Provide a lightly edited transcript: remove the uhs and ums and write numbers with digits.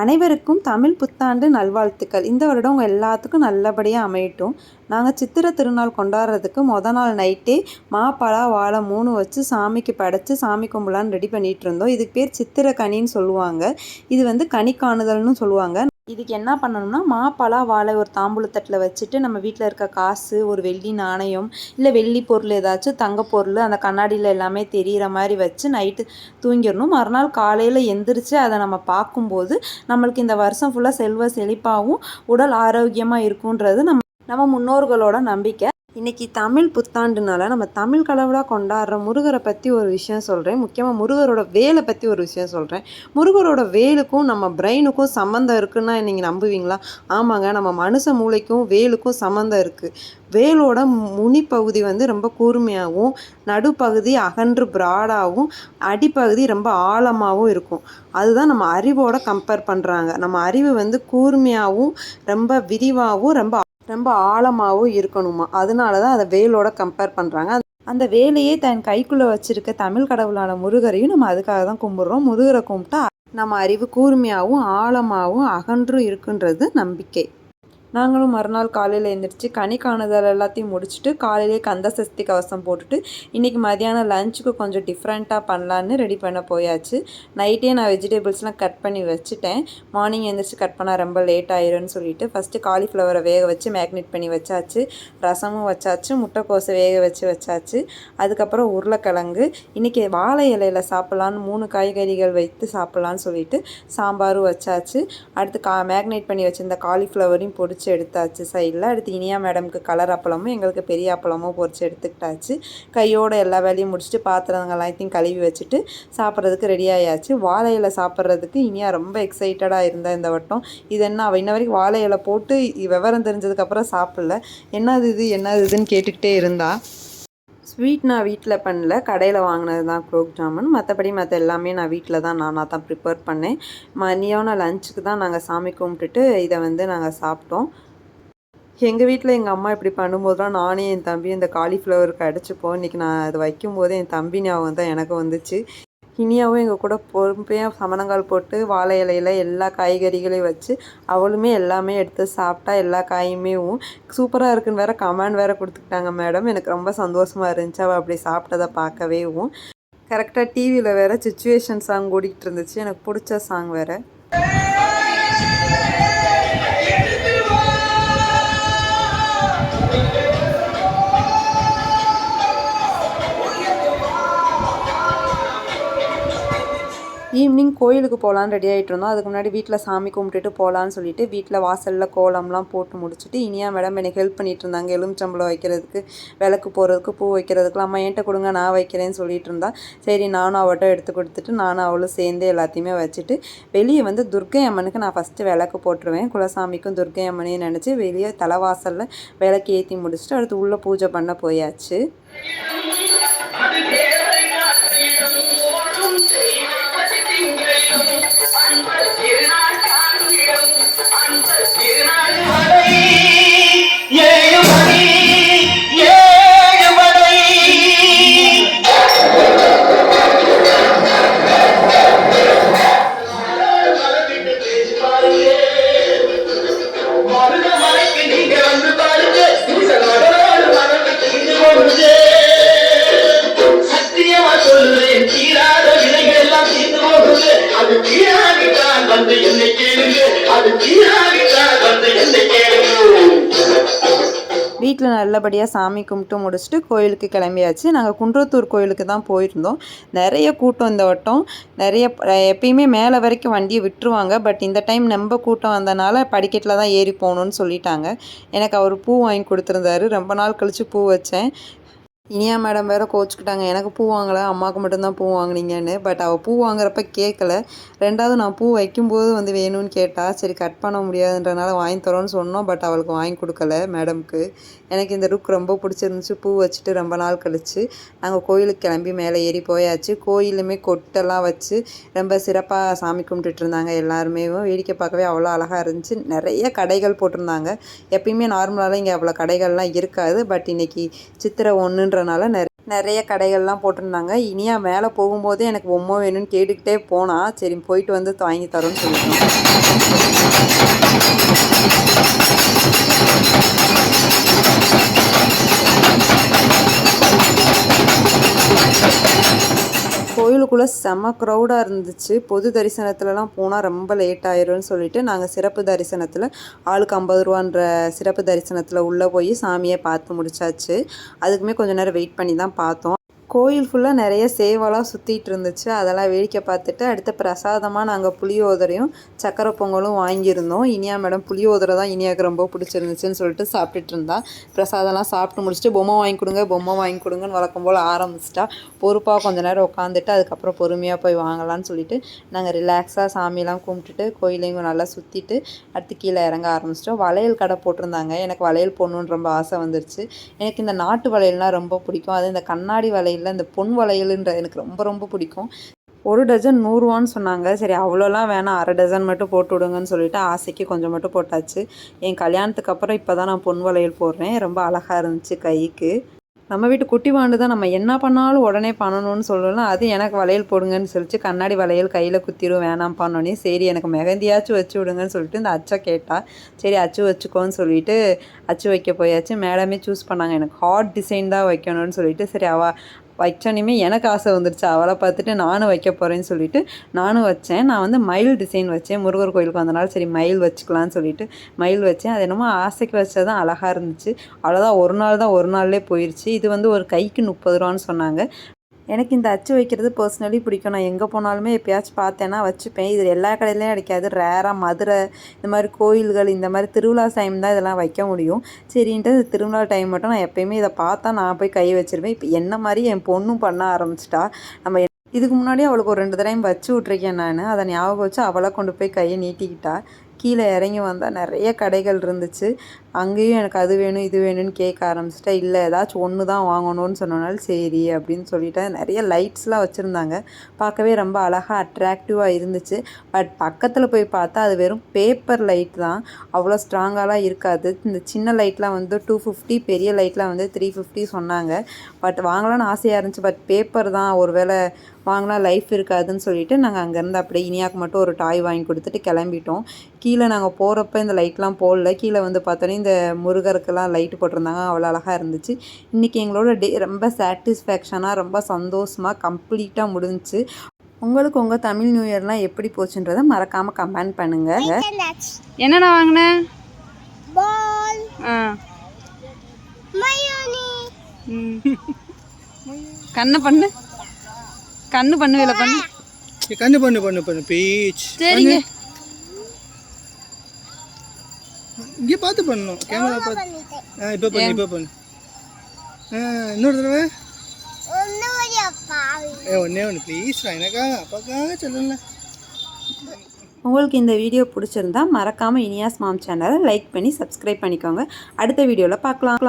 அனைவருக்கும் தமிழ் புத்தாண்டு நல்வாழ்த்துக்கள். இந்த வருடம் உங்கள் எல்லாத்துக்கும் நல்லபடியாக அமையட்டும். நாங்கள் சித்திரை திருநாள் கொண்டாடுறதுக்கு நாள் நைட்டே பலா வாழை 3 வச்சு சாமிக்கு படைச்சி சாமி கும்பலான்னு ரெடி பண்ணிகிட்டு இருந்தோம். இதுக்கு பேர் சித்திரை கனின்னு சொல்லுவாங்க. இது வந்து கனி காணுதல்னு சொல்லுவாங்க. இதுக்கு என்ன பண்ணணும்னா பலா வாழை ஒரு தாம்பூலத்தட்டில் வச்சுட்டு நம்ம வீட்டில் இருக்க காசு, ஒரு வெள்ளி நாணயம், இல்லை வெள்ளி பொருள் ஏதாச்சும் தங்க பொருள் அந்த கண்ணாடியில் எல்லாமே தெரிகிற மாதிரி வச்சு நைட்டு தூங்கிடணும். மறுநாள் காலையில் எந்திரிச்சு அதை நம்ம பார்க்கும்போது நம்மளுக்கு இந்த வருஷம் ஃபுல்லாக செல்வ செழிப்பாகவும் உடல் ஆரோக்கியமாக இருக்குன்றது நம்ம முன்னோர்களோட நம்பிக்கை. இன்றைக்கி தமிழ் புத்தாண்டுனால நம்ம தமிழ் கடவுளாக கொண்டாடுற முருகரை பற்றி ஒரு விஷயம் சொல்கிறேன். முக்கியமாக முருகரோட வேலை பற்றி ஒரு விஷயம் சொல்கிறேன். முருகரோட வேலுக்கும் நம்ம பிரெயினுக்கும் சம்மந்தம் இருக்குன்னா நீங்கள் நம்புவீங்களா? ஆமாங்க, நம்ம மனுஷ மூளைக்கும் வேலுக்கும் சம்மந்தம் இருக்குது. வேலோட முனிப்பகுதி வந்து ரொம்ப கூர்மையாகவும், நடுப்பகுதி அகன்று பிராடாகவும், அடிப்பகுதி ரொம்ப ஆழமாகவும் இருக்கும். அதுதான் நம்ம அறிவோட கம்பேர் பண்ணுறாங்க. நம்ம அறிவு வந்து கூர்மையாகவும் ரொம்ப விரிவாகவும் ரொம்ப ஆழமாகவும் இருக்கணுமா. அதனால தான் அதை வேலோட கம்பேர் பண்ணுறாங்க. அந்த வேலையே தன் கைக்குள்ளே வச்சுருக்க தமிழ் கடவுளான முருகரையும் நம்ம அதுக்காக தான் கும்பிட்றோம். முருகரை கும்பிட்டா நம்ம அறிவு கூர்மையாகவும் ஆழமாகவும் அகன்றும் இருக்குன்றது நம்பிக்கை. நாங்களும் மறுநாள் காலையில் எழுந்திரிச்சு கனி காணுதல் எல்லாத்தையும் முடிச்சுட்டு காலையிலே கந்த சஷ்டி கவசம் போட்டுட்டு இன்றைக்கி மதியானம் லஞ்சுக்கு கொஞ்சம் டிஃப்ரெண்ட்டாக பண்ணலான்னு ரெடி பண்ண போயாச்சு. நைட்டே நான் வெஜிடபிள்ஸ்லாம் கட் பண்ணி வச்சுட்டேன். மார்னிங் எழுந்திரிச்சு கட் பண்ணால் ரொம்ப லேட் ஆயிரும்னு சொல்லிட்டு ஃபஸ்ட்டு காலிஃப்ளவரை வேக வச்சு மேக்னேட் பண்ணி வச்சாச்சு. ரசமும் வச்சாச்சு, முட்டைக்கோஸை வேக வச்சாச்சு. அதுக்கப்புறம் உருளைக்கிழங்கு இன்றைக்கி வாழை இலையில் சாப்பிட்லான்னு 3 காய்கறிகள் வைத்து சாப்பிட்லான்னு சொல்லிட்டு சாம்பாரும் வச்சாச்சு. அடுத்து மேக்னேட் பண்ணி வச்சுருந்த காலிஃப்ளவரையும் பொடிச்சு எடுத்தாச்சு சைடில். அடுத்து இனியா மேடம்க்கு கலர் அப்பளமும் எங்களுக்கு பெரிய அப்பளமும் பொரிச்சு எடுத்துக்கிட்டாச்சு. கையோட எல்லா வேலையும் முடிச்சுட்டு பாத்திரங்கள் எல்லாத்தையும் கழுவி வச்சுட்டு சாப்பிட்றதுக்கு ரெடி ஆயாச்சு. வாழை இலை சாப்பிட்றதுக்கு இனியா ரொம்ப எக்ஸைட்டடாக இருந்தால் இந்த வட்டம். இது என்ன அவள் இன்ன வரைக்கும் வாழை இலை போட்டு விவரம் தெரிஞ்சதுக்கப்புறம் சாப்பிடல. என்னதுன்னு கேட்டுக்கிட்டே இருந்தா. ஸ்வீட் நான் வீட்டில் பண்ணல, கடையில் வாங்கினது தான் குலோப் ஜாமுன். மற்றபடி எல்லாமே நான் வீட்டில் தான் நானாக தான் ப்ரிப்பேர் பண்ணேன். மதியானம் லஞ்சுக்கு தான் நாங்கள் சாமி கும்பிட்டுட்டு இதை வந்து நாங்கள் சாப்பிட்டோம். எங்கள் வீட்டில் எங்கள் அம்மா இப்படி பண்ணும்போது தான் நானே என் தம்பி இந்த காலிஃப்ளவருக்கு அடிச்சுப்போம். இன்றைக்கி நான் அதை வைக்கும்போதே என் தம்பி ஞாபகம் தான் எனக்கு வந்துச்சு. இனியாவும் எங்கள் கூட பொறுமையாக சமணங்கால் போட்டு வாழை இலையில் எல்லா காய்கறிகளையும் வச்சு அவளுமே எல்லாமே எடுத்து சாப்பிட்டா. எல்லா காயுமே சூப்பராக இருக்குன்னு வேறு கமெண்ட் வேறு கொடுத்துக்கிட்டாங்க மேடம். எனக்கு ரொம்ப சந்தோஷமாக இருந்துச்சு அவள் அப்படி சாப்பிட்டதை பார்க்கவேவும். கரெக்டாக டிவியில் வேறு சிச்சுவேஷன் சாங் ஓடிக்கிட்டு இருந்துச்சு, எனக்கு பிடிச்ச சாங் வேறு. ஈவினிங் கோயிலுக்கு போகலான்னு ரெடி ஆகிட்டு இருந்தோம். அதுக்கு முன்னாடி வீட்டில் சாமி கும்பிட்டுட்டு போகலான்னு சொல்லிட்டு வீட்டில் வாசலில் கோலம்லாம் போட்டு முடிச்சுட்டு இனியா மேடம் எனக்கு ஹெல்ப் பண்ணிகிட்டு இருந்தாங்க. எலுமிச்சம்பழம் வைக்கிறதுக்கு, விளக்கு போகிறதுக்கு, பூ வைக்கிறதுக்குலாம். அம்மா என்கிட்ட கொடுங்க நான் வைக்கிறேன்னு சொல்லிட்டு இருந்தா. சரி நானும் அவட்ட எடுத்து கொடுத்துட்டு நானும் அவளும் சேர்ந்து எல்லாத்தையுமே வச்சுட்டு வெளியே வந்து துர்க்கை அம்மனுக்கு நான் ஃபஸ்ட்டு விளக்கு போட்டுருவேன். குலசாமிக்கும் துர்க்கை அம்மனையும் நினச்சி வெளியே தலைவாசலில் விளக்கு ஏற்றி முடிச்சுட்டு அடுத்து உள்ளே பூஜை பண்ண போயாச்சு. வீட்டில் நல்லபடியாக சாமி கும்பிட்டு முடிச்சுட்டு கோயிலுக்கு கிளம்பியாச்சு. நாங்கள் குன்றத்தூர் கோயிலுக்கு தான் போயிருந்தோம். நிறைய கூட்டம் இந்த வட்டம். எப்பயுமே மேலே வரைக்கும் வண்டியை விட்டுருவாங்க. பட் இந்த டைம் ரொம்ப கூட்டம் வந்தனால படிக்கட்டில் தான் ஏறி போகணுன்னு சொல்லிட்டாங்க. எனக்கு அவர் பூ வாங்கி கொடுத்துருந்தாரு. ரொம்ப நாள் கழித்து பூ வச்சேன். இனியா மேடம் வேறு கோச்சிக்கிட்டாங்க, எனக்கு பூ வாங்கலை அம்மாவுக்கு மட்டும்தான் பூ வாங்கினீங்கன்னு. பட் அவள் பூ வாங்குறப்ப கேட்கல. ரெண்டாவது நான் பூ வைக்கும்போது வந்து வேணும்னு கேட்டால் சரி கட் பண்ண முடியாதுன்றனால வாங்கி தரோன்னு சொன்னோம். பட் அவளுக்கு வாங்கி கொடுக்கல மேடம்க்கு. எனக்கு இந்த லுக் ரொம்ப பிடிச்சிருந்துச்சு. பூ வச்சுட்டு ரொம்ப நாள் கழித்து நாங்கள் கோயிலுக்கு கிளம்பி மேலே ஏறி போயாச்சு. கோயிலுமே கொட்டெல்லாம் வச்சு ரொம்ப சிறப்பாக சாமி கும்பிட்டுட்டு இருந்தாங்க. எல்லாருமே வேடிக்கை பார்க்கவே அவ்வளோ அழகாக இருந்துச்சு. நிறைய கடைகள் போட்டிருந்தாங்க. எப்பயுமே நார்மலாக இங்கே அவ்வளோ கடைகள்லாம் இருக்காது. பட் இன்றைக்கி சித்திரை 1ன்றனால நிறைய கடைகள்லாம் போட்டிருந்தாங்க. இனியா மேலே போகும்போதே எனக்கு பொம்மை வேணும்னு கேட்டுக்கிட்டே போனா. சரி போயிட்டு வந்து வாங்கி தரோன்னு சொல்லிட்டோம். கோயிலுக்குள்ளே செம்ம க்ரௌடாக இருந்துச்சு. பொது தரிசனத்துலலாம் போனால் ரொம்ப லேட் ஆயிரும்னு சொல்லிட்டு நாங்கள் சிறப்பு தரிசனத்தில் ஆளுக்கு 50 ரூபான்ற சிறப்பு தரிசனத்தில் உள்ளே போய் சாமியை பார்த்து முடிச்சாச்சு. அதுக்குமே கொஞ்சம் நேரம் வெயிட் பண்ணி தான் பார்த்தோம். கோயில் ஃபுல்லாக நிறைய சேவலாம் சுற்றிட்டு இருந்துச்சு. அதெல்லாம் வேடிக்கை பார்த்துட்டு அடுத்த பிரசாதமாக நாங்கள் புளியோதரையும் சக்கரை பொங்கலும் வாங்கியிருந்தோம். இனியா மேடம் புளியோதரை தான் இனியாவுக்கு ரொம்ப பிடிச்சிருந்துச்சுன்னு சொல்லிட்டு சாப்பிட்டுட்டு இருந்தா. பிரசாதம்லாம் சாப்பிட்டு முடிச்சுட்டு பொம்மை வாங்கி கொடுங்கன்னு வழக்கம் போல் ஆரம்பிச்சிட்டா. பொறுப்பாக கொஞ்சம் நேரம் உட்காந்துட்டு அதுக்கப்புறம் பொறுமையாக போய் வாங்கலான்னு சொல்லிட்டு நாங்கள் ரிலாக்ஸாக சாமியெல்லாம் கும்பிட்டுட்டு கோயிலையும் நல்லா சுற்றிட்டு அடுத்து கீழே இறங்க ஆரம்பிச்சிட்டோம். வளையல் கடை போட்டிருந்தாங்க. எனக்கு வளையல் போடணுன்னு ரொம்ப ஆசை வந்துருச்சு. எனக்கு இந்த நாட்டு வளையல்னால் ரொம்ப பிடிக்கும். அது இந்த கண்ணாடி வளையல் இந்த பொன் வளையல்ன்றது எனக்கு ரொம்ப ரொம்ப பிடிக்கும். 1 டஜன் 100 ரூபான்னு சொன்னாங்க. சரி அவ்வளோலாம் வேணாம், அரை டஜன் மட்டும் போட்டு விடுங்கன்னு சொல்லிட்டு ஆசைக்கு கொஞ்சம் மட்டும் போட்டாச்சு. என் கல்யாணத்துக்கு அப்புறம் இப்போ தான் நான் பொன் வளையல் போடுறேன். ரொம்ப அழகாக இருந்துச்சு கைக்கு. நம்ம வீட்டு குட்டி வாண்டு தான் நம்ம என்ன பண்ணாலும் உடனே பண்ணணும்னு சொல்லலாம். அது எனக்கு வளையல் போடுங்கன்னு சொல்லிச்சு. கண்ணாடி வளையல் கையில் குத்திரும் வேணாம் பண்ணோன்னே சரி எனக்கு மெகந்தியாச்சும் வச்சு விடுங்கன்னு சொல்லிட்டு இந்த அச்சை கேட்டா. சரி அச்சு வச்சுக்கோன்னு சொல்லிட்டு அச்சு வைக்க போயாச்சு. மேடமே சூஸ் பண்ணாங்க. எனக்கு ஹார்ட் டிசைன் தான் வைக்கணும்னு சொல்லிட்டு சரி வச்சோன்னே எனக்கு ஆசை வந்துருச்சு. அவளை பார்த்துட்டு நானும் வைக்க போகிறேன்னு சொல்லிட்டு நானும் வச்சேன். நான் வந்து மயில் டிசைன் வச்சேன். முருகர் கோயிலுக்கு வந்தனால சரி மயில் வச்சுக்கலான்னு சொல்லிட்டு மயில் வச்சேன். அது என்னமோ ஆசைக்கு வச்சது தான் அழகாக இருந்துச்சு. அவ்வளோதான் ஒரு நாள்லேயே போயிடுச்சு. இது வந்து ஒரு கைக்கு 30 ரூபான்னு சொன்னாங்க. எனக்கு இந்த அச்சு வைக்கிறது பர்சனலி பிடிக்கும். நான் எங்கே போனாலுமே எப்போயாச்சும் பார்த்தேன்னா வச்சுப்பேன். இது எல்லா கடையிலையும் கிடைக்காது. ரேராக மதுரை இந்த மாதிரி கோயில்கள் இந்த மாதிரி திருவிழா டைம் தான் இதெல்லாம் வைக்க முடியும். சரின்ட்டு திருவிழா டைம் மட்டும் நான் எப்போயுமே இதை பார்த்தா நான் போய் கை வச்சுருவேன். இப்போ என்ன மாதிரி என் பொண்ணும் பண்ண ஆரம்பிச்சிட்டா. நம்ம இதுக்கு முன்னாடி அவளுக்கு ஒரு 2 தடவை வச்சு விட்ருக்கேன் நான். அதை ஞாபகம் வச்சு அவளை கொண்டு போய் கையை நீட்டிக்கிட்டா. கீழே இறங்கி வந்தால் நிறைய கடைகள் இருந்துச்சு. அங்கேயும் எனக்கு அது வேணும் இது வேணும்னு கேட்க ஆரம்பிச்சிட்டா. இல்லை ஏதாச்சும் ஒன்று தான் வாங்கணும்னு சொன்னனால சரி அப்படின்னு சொல்லிட்டேன். நிறைய லைட்ஸ்லாம் வச்சுருந்தாங்க. பார்க்கவே ரொம்ப அழகாக அட்ராக்டிவாக இருந்துச்சு. பட் பக்கத்தில் போய் பார்த்தா அது வெறும் பேப்பர் லைட் தான். அவ்வளோ ஸ்ட்ராங்காலாம் இருக்காது. இந்த சின்ன லைட்லாம் வந்து 250, பெரிய லைட்லாம் வந்து 350 சொன்னாங்க. பட் வாங்கலான்னு ஆசையாக இருந்துச்சு. பட் பேப்பர் தான், ஒரு வேளை வாங்கினா லைஃப் இருக்காதுன்னு சொல்லிட்டு நாங்கள் அங்கேருந்து அப்படியே இனியாவுக்கு மட்டும் ஒரு டாய் வாங்கி கொடுத்துட்டு கிளம்பிட்டோம். கீழே நாங்கள் போகிறப்ப இந்த லைட்லாம் போடல. கீழே வந்து பார்த்தோன்னே இந்த முருகருக்கெல்லாம் லைட்டு போட்டிருந்தாங்க. அவ்வளோ அழகாக இருந்துச்சு. இன்றைக்கி எங்களோட டே ரொம்ப சாட்டிஸ்ஃபேக்ஷனாக ரொம்ப சந்தோஷமாக கம்ப்ளீட்டாக முடிஞ்சிச்சு. உங்களுக்கு உங்கள் தமிழ் நியூ இயர்லாம் எப்படி போச்சுன்றதை மறக்காமல் கமெண்ட் பண்ணுங்கள். என்னடா வாங்கினேன்? கண்ணு பண்ணு கண்ணு பண்ணுவேல பண்ணு கண்ணு பண்ணு பீச். சரிங்க, இங்கே பார்த்து பண்ணணும். கேமரா பார்த்து இப்போ பண்ணு. இன்னொரு தடவை ஒன்றே ஒன்று ப்ளீஸ். எனக்காக அப்பாக்காக சொல்லுங்க. உங்களுக்கு இந்த வீடியோ பிடிச்சிருந்தா மறக்காமல் இனியாஸ் மாம் சேனலை லைக் பண்ணி சப்ஸ்கிரைப் பண்ணிக்கோங்க. அடுத்த வீடியோவில் பார்க்கலாம்.